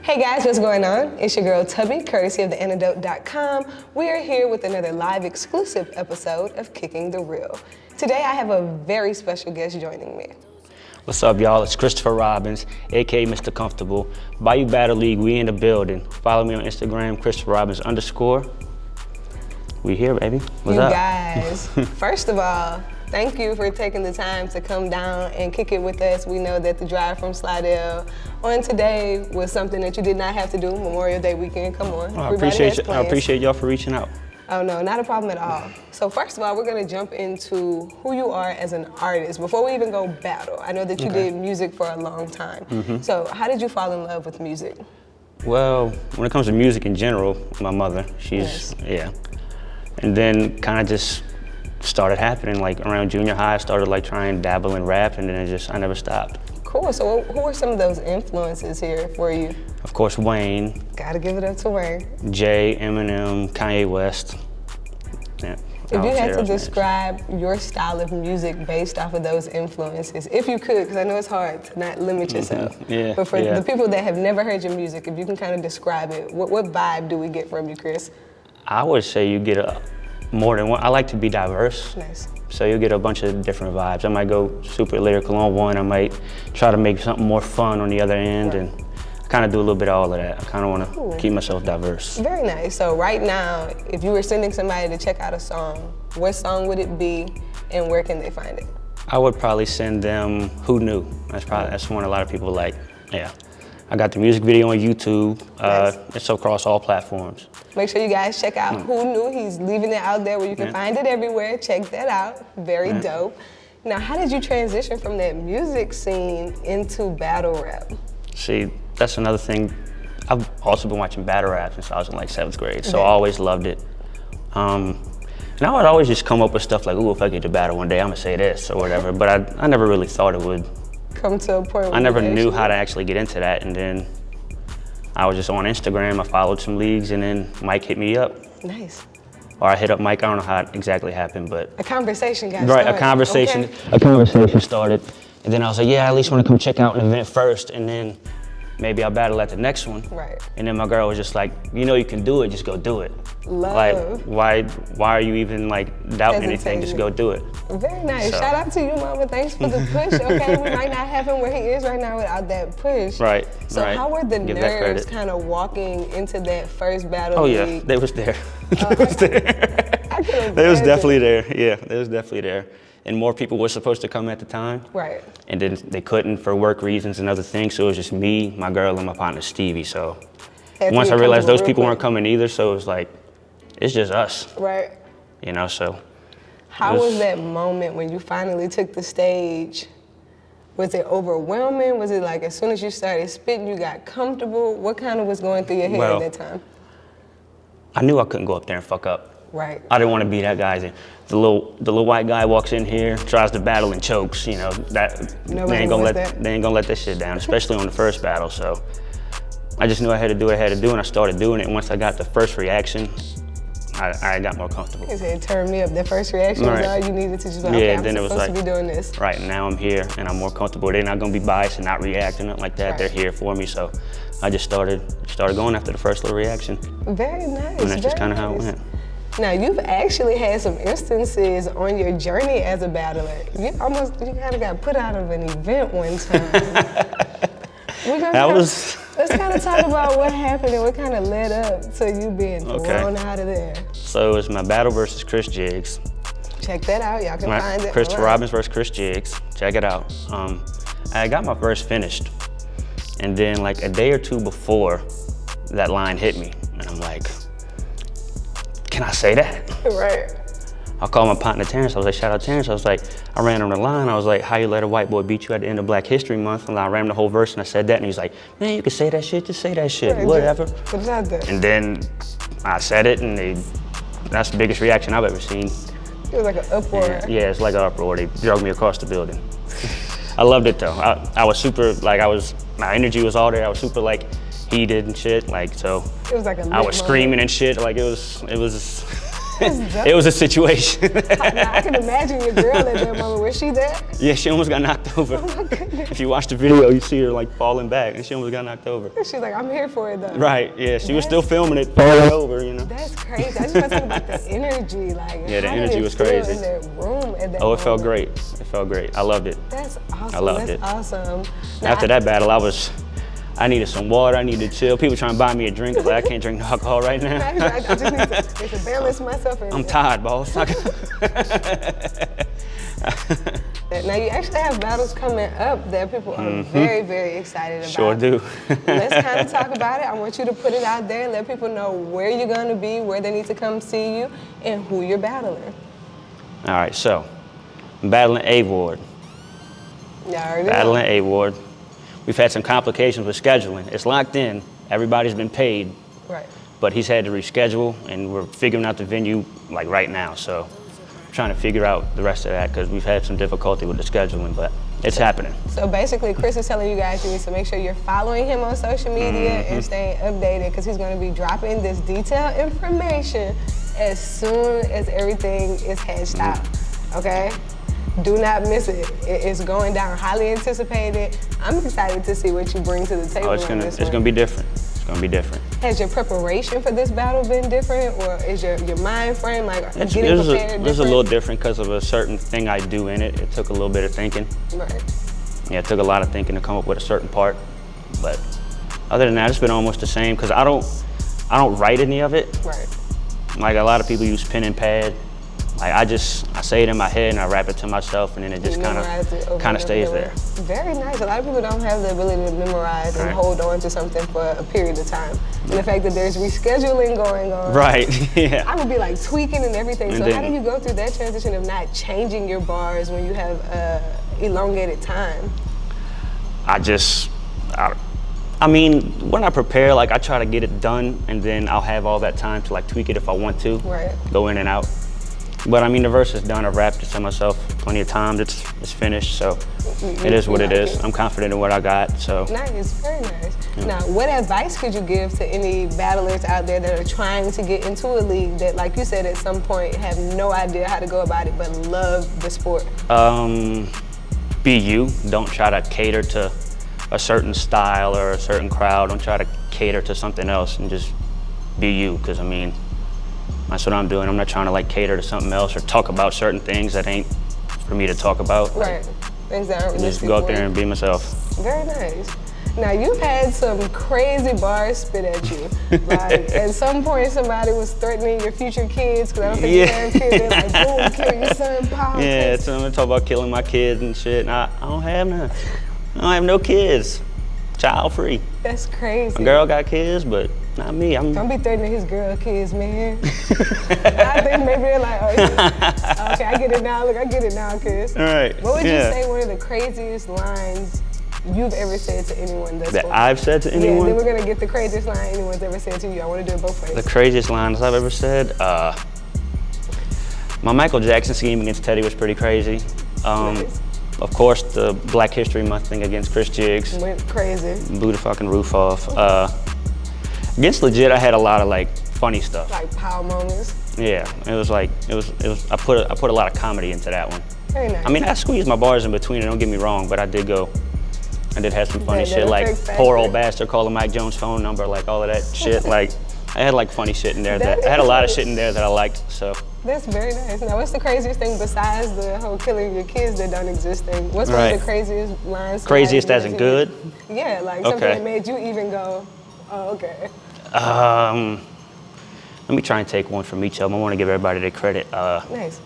Hey guys, what's going on? It's your girl Tubbi, courtesy of theantidote.com. We are here with another live exclusive episode of Kicking the Real. Today I have a very special guest joining me. What's up, y'all? It's Christopher Robbins, aka Mr. Comfortable. Bayou Battle League, we in the building. Follow me on Instagram, Christopher Robbins _. We here, baby. What's up? You guys, first of all, thank you for taking the time to come down and kick it with us. We know that the drive from Slidell on today was something that you did not have to do. Memorial Day weekend, come on. Well, I appreciate y'all for reaching out. Oh no, not a problem at all. So first of all, we're gonna jump into who you are as an artist. Before we even go battle, I know that you did music for a long time. So how did you fall in love with music? Well, when it comes to music in general, my mother, yeah. And then kind of just started happening, like around junior high, I started like trying to dabble in rap, and then I never stopped. Cool, so who were some of those influences here for you? Of course, Wayne. Gotta give it up to Wayne. Jay, Eminem, Kanye West. Yeah, if you had to describe your style of music based off of those influences, if you could, because I know it's hard to not limit yourself. Yeah, but for the people that have never heard your music, if you can kind of describe it, what vibe do we get from you, Chris? I would say you get more than one. I like to be diverse. Nice. So you get a bunch of different vibes. I might go super lyrical on one. I might try to make something more fun on the other end, and I kind of do a little bit of all of that. I kind of want to keep myself diverse. Very nice. So right now, if you were sending somebody to check out a song, what song would it be, and where can they find it? I would probably send them Who Knew. That's one a lot of people like. Yeah. I got the music video on YouTube. Nice. It's across all platforms. Make sure you guys check out Who Knew. He's leaving it out there where you can find it everywhere. Check that out. Very dope. Now, how did you transition from that music scene into battle rap? See, that's another thing. I've also been watching battle rap since I was in like 7th grade, so I always loved it. And I would always just come up with stuff like, ooh, if I get to battle one day, I'm gonna say this or whatever, but I never really thought it would come to a point where I never knew how to actually get into that, and then I was just on Instagram, I followed some leagues, and then Mike hit me up. Nice. Or I hit up Mike, I don't know how it exactly happened, but a conversation got started. Right, a conversation started, and then I was like, yeah, I at least want to come check out an event first, and then maybe I'll battle at the next one. Right. And then my girl was just like, you know you can do it, just go do it. Love. Like, why are you even like doubting anything, just go do it. Very nice, shout out to you, mama, thanks for the push, okay? We might not have him where he is right now without that push. Right, So how were the nerves kind of walking into that first battle league? Oh yeah, they was there. They was there. They was definitely there, yeah, they was definitely there. And more people were supposed to come at the time. Right. And then they couldn't for work reasons and other things, so it was just me, my girl, and my partner Stevie. So once I realized those people weren't coming either, so it was like, it's just us. Right. You know, so. How was that moment when you finally took the stage? Was it overwhelming? Was it like as soon as you started spitting, you got comfortable? What kind of was going through your head at that time? I knew I couldn't go up there and fuck up. Right. I didn't want to be that guy. The little white guy walks in here, tries to battle and chokes. You know that they ain't gonna let that shit down, especially on the first battle. So I just knew I had to do what I had to do, and I started doing it. And once I got the first reaction, I got more comfortable. It turned me up. The first reaction was all you needed to just like, okay, I'm supposed to be doing this. Right, now I'm here and I'm more comfortable. They're not gonna be biased and not reacting like that. They're here for me, so I just started going after the first little reaction. Very nice. And that's just kind of how it went. Now, you've actually had some instances on your journey as a battler. You kind of got put out of an event one time. Let's kind of talk about what happened and what kind of led up to you being thrown out of there. So it was my battle versus Chris Jiggs. Check that out, y'all can find it. Christopher Robbins versus Chris Jiggs. Check it out. I got my verse finished, and then like a day or two before, that line hit me, and I'm like, can I say that? Right. I called my partner Terrence. I was like, shout out Terrence. I was like, I ran him the line. I was like, how you let a white boy beat you at the end of Black History Month? And I ran him the whole verse and I said that. And he's like, man, you can say that shit. Just say that shit. Right, whatever. Put it out there. And then I said it, and that's the biggest reaction I've ever seen. It was like an uproar. Yeah, it's like an uproar. They drug me across the building. I loved it though. I was super, like my energy was all there. I was super like heated and shit. Like, so it was like a I was screaming and shit. Like it was It was a situation. Now, I can imagine your girl at that moment. Was she there? Yeah, she almost got knocked over. Oh my goodness. If you watch the video, you see her like falling back, and she almost got knocked over. She's like, I'm here for it though. Right, yeah, she was still filming it, falling over, you know. That's crazy. I just want to talk about the energy. Like, yeah, the how energy did it was feel crazy. in that room at that Oh, it felt moment? great. It felt great. I loved it. That's awesome. I loved it. Awesome. Now, After that battle, I needed some water. I needed to chill. People trying to buy me a drink. I was like, I can't drink no alcohol right now. I just need to balance myself. I'm tired, boss. Now you actually have battles coming up that people are very, very excited about. Sure do. Let's kind of talk about it. I want you to put it out there, let people know where you're going to be, where they need to come see you, and who you're battling. All right, so I'm battling A-Ward. Battling A-Ward. We've had some complications with scheduling. It's locked in. Everybody's been paid. Right. But he's had to reschedule, and we're figuring out the venue like right now. So I'm trying to figure out the rest of that because we've had some difficulty with the scheduling, but it's happening. So basically, Chris is telling you guys you need to make sure you're following him on social media and staying updated because he's going to be dropping this detailed information as soon as everything is hashed out, okay? Do not miss it. It's going down, highly anticipated. I'm excited to see what you bring to the table. It's gonna be different. It's gonna be different. Has your preparation for this battle been different, or is your mind frame like getting prepared different? It's a little different because of a certain thing I do in it. It took a little bit of thinking. Right. Yeah, it took a lot of thinking to come up with a certain part. But other than that, it's been almost the same because I don't write any of it. Right. Like a lot of people use pen and pad. Like I say it in my head and I rap it to myself and then it just kind of stays there. Very nice. A lot of people don't have the ability to memorize and hold on to something for a period of time. And the fact that there's rescheduling going on. Right, yeah. I would be like tweaking and everything. And so then, how do you go through that transition of not changing your bars when you have elongated time? I mean, when I prepare, like I try to get it done and then I'll have all that time to like tweak it if I want to. Right. Go in and out. But I mean, the verse is done. I've rapped it to myself plenty of times. It's finished, so it is what it is. I'm confident in what I got, so. Nice, very nice. Yeah. Now, what advice could you give to any battlers out there that are trying to get into a league that, like you said, at some point have no idea how to go about it, but love the sport? Be you. Don't try to cater to a certain style or a certain crowd. Don't try to cater to something else and just be you, because I mean, that's what I'm doing. I'm not trying to like cater to something else or talk about certain things that ain't for me to talk about. Right. Things that aren't just go out there and be myself. Very nice. Now you've had some crazy bars spit at you. Like at some point somebody was threatening your future kids because I don't think you have kids. They're like, boom, kill your son, pow. Yeah, so I'm gonna talk about killing my kids and shit. And I don't have none. I don't have no kids. Child free. That's crazy. My girl got kids, but not me. Don't be threatening his girl kids, man. I think maybe they're like, oh, yeah. Okay, I get it now. Look, I get it now, kids. All right. What would you say one of the craziest lines you've ever said to anyone thus far? That I've said to anyone? Yeah, then we're gonna get the craziest line anyone's ever said to you. I want to do it both ways. The craziest lines I've ever said? My Michael Jackson scheme against Teddy was pretty crazy. Nice. Of course, the Black History Month thing against Chris Jiggs. Went crazy. Blew the fucking roof off. Against Legit, I had a lot of like funny stuff. Like power moments. Yeah, it was. I put a lot of comedy into that one. Very nice. I mean, I squeezed my bars in between. Don't get me wrong, but I did have some funny shit, like poor old bastard calling Mike Jones' phone number, like all of that shit. Like I had like funny shit in there. I had a lot of shit in there that I liked. So. That's very nice. Now, what's the craziest thing besides the whole killing your kids that don't exist thing? What's one of the craziest lines? Craziest as in good? Yeah, like something that made you even go, oh, okay. Let me try and take one from each of them. I want to give everybody their credit. Nice.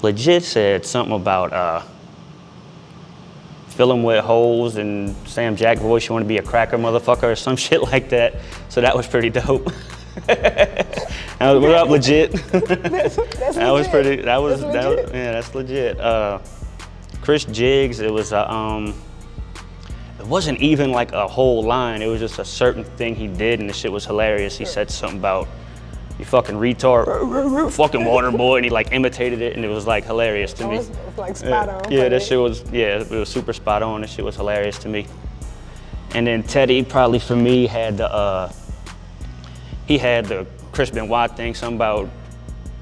Legit said something about filling with holes and Sam Jack voice, you want to be a cracker motherfucker or some shit like that. So that was pretty dope. What up, Legit? That's that was pretty. That was legit. Yeah, that's legit. Chris Jiggs. It was it wasn't even like a whole line. It was just a certain thing he did, and the shit was hilarious. He said something about you fucking retard, fucking water boy, and he like imitated it, and it was like hilarious to me. It was like spot on. Yeah, that shit was. Yeah, it was super spot on. That shit was hilarious to me. And then Teddy, probably for me, had the Chris Benoit thing, something about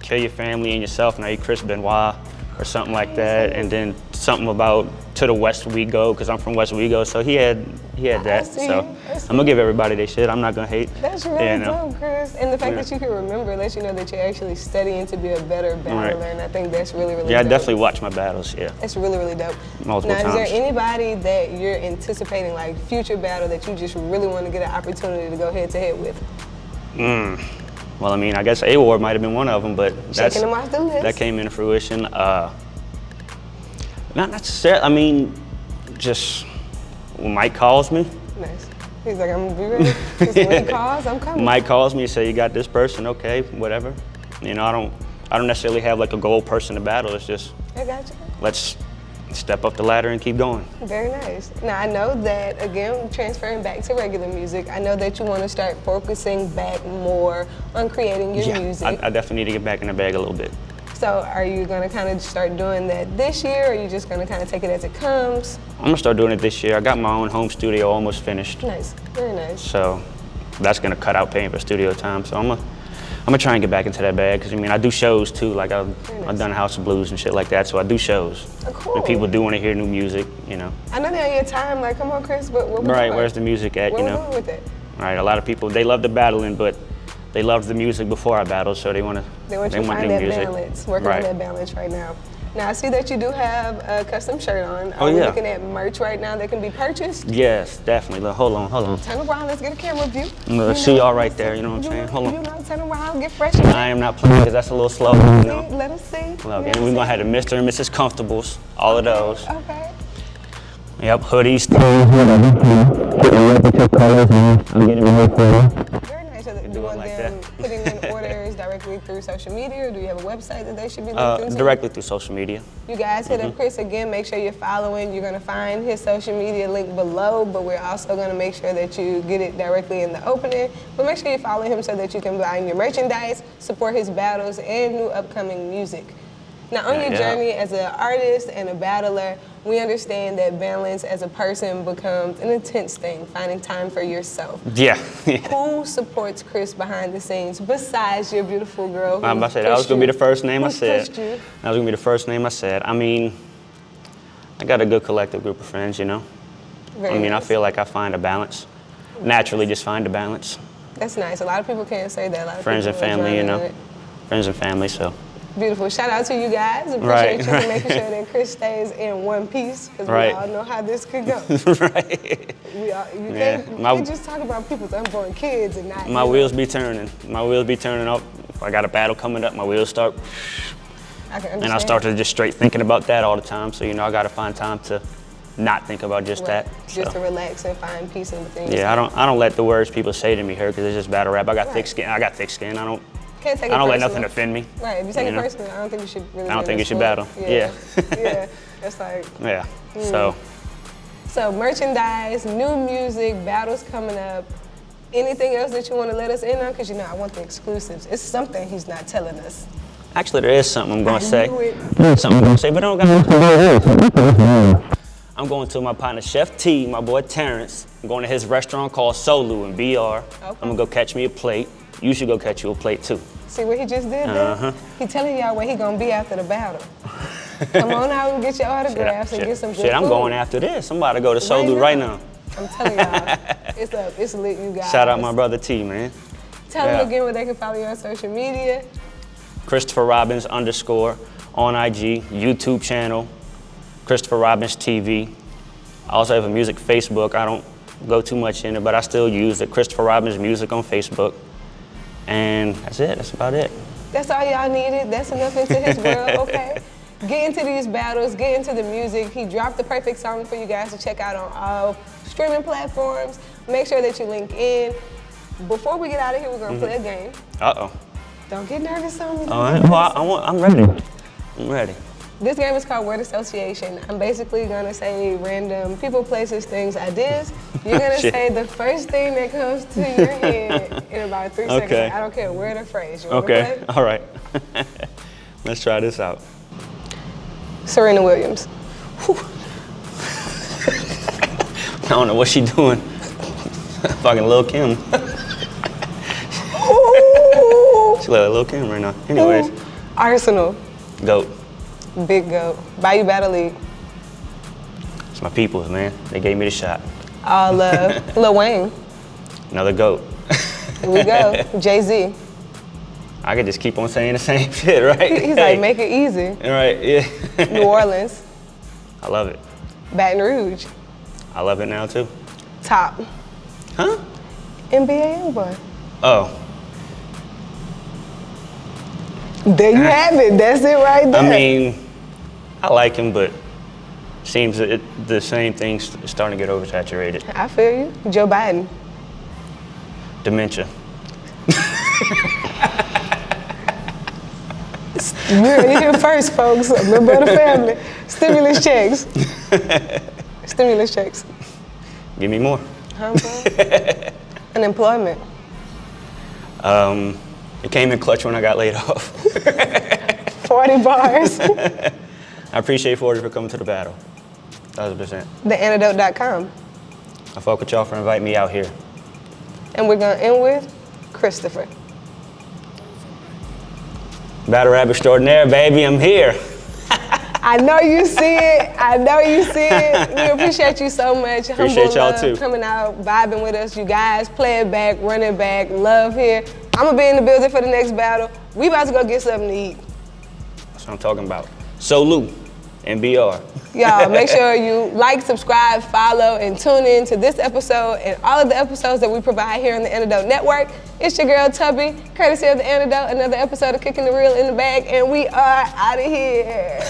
kill your family and yourself, now you Chris Benoit, or something like that. And then something about to the West we go, because I'm from West Wego, so he had that. So I'm gonna give everybody their shit. I'm not gonna hate. That's really dope, Chris. And the fact that you can remember lets you know that you're actually studying to be a better battler, and I think that's really, really dope. Yeah, I definitely watch my battles, yeah. That's really, really dope. Multiple times. Now, is there anybody that you're anticipating, like future battle, that you just really want to get an opportunity to go head to head with? Well, I mean, I guess A-Ward might have been one of them, but checking them off the list. That came into fruition. Not necessarily, I mean, just when Mike calls me. Nice. He's like, I'm gonna be ready. Just when he calls, I'm coming. Mike calls me and say, you got this person, okay, whatever. You know, I don't necessarily have like a goal person to battle. It's just, I got you. Let's step up the ladder and keep going. Very nice. Now, I know that, again, transferring back to regular music, I know that you want to start focusing back more on creating your music. I definitely need to get back in the bag a little bit. So are you going to kind of start doing that this year, or are you just going to kind of take it as it comes? I'm going to start doing it this year. I got my own home studio almost finished. Nice, very nice. So that's going to cut out paying for studio time. So I'm gonna try and get back into that bag, because I mean, I do shows too. Like I've done House of Blues and shit like that, so I do shows. Oh, cool. And people do want to hear new music, you know. I know they're on your time, like, come on, Chris, what we Right, doing? where's the music at, what you know? What we doing with it? Right, a lot of people, they love the battling, but they love the music before I battle, so they want you to find new that music. balance, working on that balance right now. Now, I see that you do have a custom shirt on. Oh, Are we yeah. looking at merch right now that can be purchased? Yes, definitely. Look, hold on. Turn around, let's get a camera view. See y'all right there, you know what I'm saying? Hold on. You know, turn around, get fresh. I am not playing, because that's a little slow, you know? Let us see. Look, and we're gonna have the Mr. and Mrs. Comfortables, all of those. Okay. Yep, hoodies. I'm getting ready for you. Very nice. So do you want like them that. putting in orders directly through social media, or do you have a website that they should be looking into? Directly through social media. You guys hit up Chris again. Make sure you're following. You're going to find his social media link below, but we're also going to make sure that you get it directly in the opening. But make sure you follow him so that you can buy your merchandise, support his battles, and new upcoming music. Now, on your journey as an artist and a battler, we understand that balance as a person becomes an intense thing, finding time for yourself. Yeah. Who supports Chris behind the scenes besides your beautiful girl? I'm about to say, that was going to be the first name I said. Pushed you? That was going to be the first name I said. I mean, I got a good collective group of friends, you know? Very I mean, nice. I feel like I find a balance. Naturally, just find a balance. That's nice. A lot of people can't say that. A lot of Friends and people family, you enjoy know? it. Friends and family, so. Beautiful. Shout out to you guys. Appreciate Right, you for right. making sure that Chris stays in one piece, because we Right. all know how this could go. Right. You Yeah. can't just talk about people's unborn kids and not. My wheels be turning. My wheels be turning up. If I got a battle coming up, my wheels start. I can And I start to just straight thinking about that all the time. So, you know, I got to find time to not think about just that. Just So. to relax and find peace in the things. Yeah, I don't let the words people say to me hurt, because it's just battle rap. I got thick skin. I got thick skin. I don't Can't take it let personal. nothing offend me. Right. If you take you it know? personally, I don't think you should really. I don't be think in you should the battle. sport. Yeah. Yeah. It's like. Yeah. So merchandise, new music, battles coming up. Anything else that you want to let us in on? Because, you know, I want the exclusives. It's something he's not telling us. Actually, there is something I'm going to say. knew it. There's something I'm going to say, but I don't got nothing to do with it. I'm going to my partner, Chef T, my boy Terrence. I'm going to his restaurant called Solu in BR. Okay. I'm going to go catch me a plate. You should go catch you a plate, too. See what he just did there? He telling y'all where he gonna be after the battle. Come on out and get your autographs and get some good Shit, I'm food. going after this. I'm about to go to Solu right now. I'm telling y'all, it's up, it's lit, you guys. Shout out my brother T, man. Tell them again where they can follow you on social media. Christopher Robbins _ on IG, YouTube channel, Christopher Robbins TV. I also have a music Facebook. I don't go too much in it, but I still use it, Christopher Robbins Music on Facebook. And that's it, that's about it. That's all y'all needed. That's enough into his world, okay? Get into these battles, get into the music. He dropped the perfect song for you guys to check out on all streaming platforms. Make sure that you link in. Before we get out of here, we're gonna play a game. Uh-oh. Don't get nervous on me. All right, well, I'm ready. I'm ready. This game is called Word Association. I'm basically gonna say random people, places, things, ideas. You're gonna say the first thing that comes to your head in about 3 seconds. I don't care word or phrase. You wanna play? All right. Let's try this out. Serena Williams. I don't know what she doing. Fucking Lil' Kim. Ooh. She like a little camera right now. Anyways. Arsenal. GOAT. Big GOAT. Bayou Battle League. It's my peoples, man. They gave me the shot. All love. Lil Wayne. Another GOAT. Here we go. Jay-Z. I could just keep on saying the same shit, right? He's like, make it easy. Right, yeah. New Orleans. I love it. Baton Rouge. I love it now, too. Top. Huh? NBA Youngboy. Oh. There you have it. That's it right there. I mean, I like him, but seems that the same thing's starting to get oversaturated. I feel you. Joe Biden. Dementia. You heard it here first, folks. A member of the family. Stimulus checks. Stimulus checks. Give me more. Unemployment. It came in clutch when I got laid off. 40 bars. I appreciate 40 for coming to the battle. 1,000%. Theantidote.com. I fuck with y'all for inviting me out here. And we're gonna end with Christopher. Battle rap extraordinaire, baby, I'm here. I know you see it. I know you see it. We appreciate you so much. Appreciate y'all too. Coming out, vibing with us. You guys, play it back, run it back, love here. I'm gonna be in the building for the next battle. We about to go get something to eat. That's what I'm talking about. Solu and BR. Y'all, make sure you like, subscribe, follow, and tune in to this episode and all of the episodes that we provide here on the Antidote Network. It's your girl, Tubbi, courtesy of the Antidote, another episode of Kickin The Real in the bag, and we are out of here.